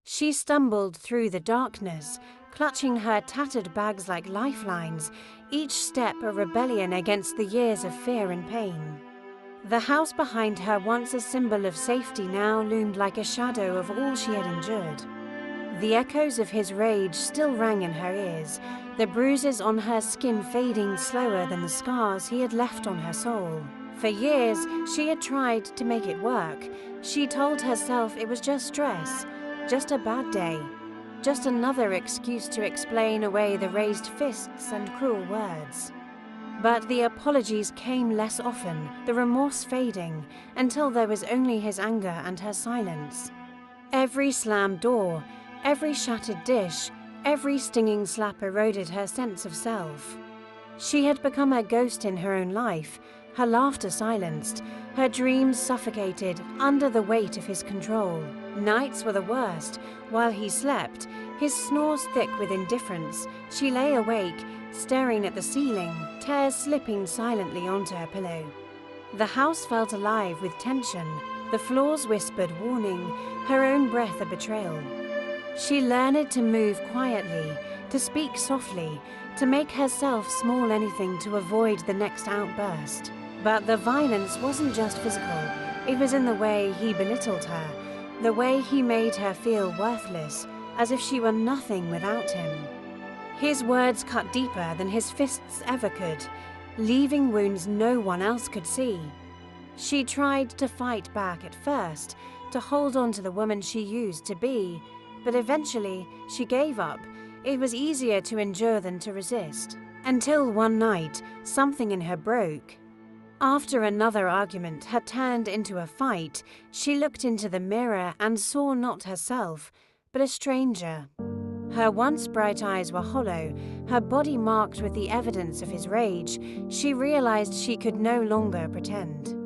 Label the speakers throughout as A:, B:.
A: She stumbled through the darkness, clutching her tattered bags like lifelines, each step a rebellion against the years of fear and pain. The house behind her, once a symbol of safety, now loomed like a shadow of all she had endured. The echoes of his rage still rang in her ears, the bruises on her skin fading slower than the scars he had left on her soul. For years, she had tried to make it work. She told herself it was just stress, just a bad day, just another excuse to explain away the raised fists and cruel words. But the apologies came less often, the remorse fading, until there was only his anger and her silence. Every slammed door, every shattered dish, every stinging slap eroded her sense of self. She had become a ghost in her own life, her laughter silenced, her dreams suffocated under the weight of his control. Nights were the worst. While he slept, his snores thick with indifference, she lay awake, staring at the ceiling, tears slipping silently onto her pillow. The house felt alive with tension. The floors whispered warning, her own breath a betrayal. She learned to move quietly, to speak softly, to make herself small anything to avoid the next outburst. But the violence wasn't just physical, it was in the way he belittled her, the way he made her feel worthless, as if she were nothing without him. His words cut deeper than his fists ever could, leaving wounds no one else could see. She tried to fight back at first, to hold on to the woman she used to be, but eventually she gave up. It was easier to endure than to resist. Until one night, something in her broke. After another argument had turned into a fight, she looked into the mirror and saw not herself, but a stranger. Her once bright eyes were hollow, her body marked with the evidence of his rage. She realized she could no longer pretend.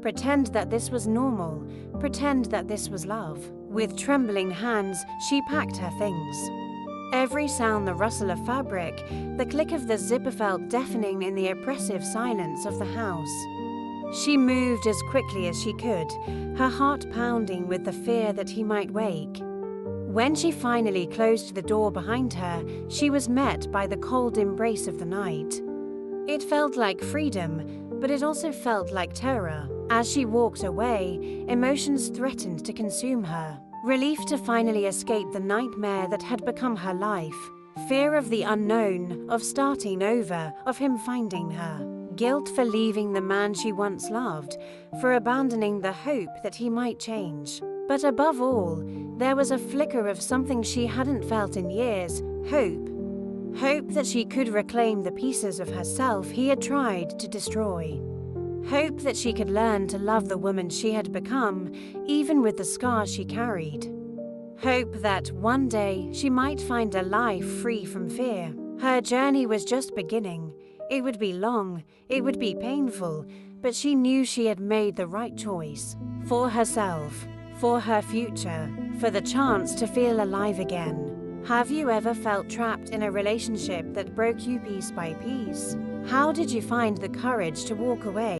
A: Pretend that this was normal, pretend that this was love. With trembling hands, she packed her things. Every sound, the rustle of fabric, the click of the zipper felt deafening in the oppressive silence of the house. She moved as quickly as she could, her heart pounding with the fear that he might wake. When she finally closed the door behind her, she was met by the cold embrace of the night. It felt like freedom, but it also felt like terror. As she walked away, emotions threatened to consume her. Relief to finally escape the nightmare that had become her life. Fear of the unknown, of starting over, of him finding her. Guilt for leaving the man she once loved, for abandoning the hope that he might change. But above all, there was a flicker of something she hadn't felt in years, hope. Hope that she could reclaim the pieces of herself he had tried to destroy. Hope that she could learn to love the woman she had become, even with the scars she carried. Hope that one day she might find a life free from fear. Her journey was just beginning. It would be long, it would be painful, but she knew she had made the right choice. For herself, for her future, for the chance to feel alive again. Have you ever felt trapped in a relationship that broke you piece by piece? How did you find the courage to walk away?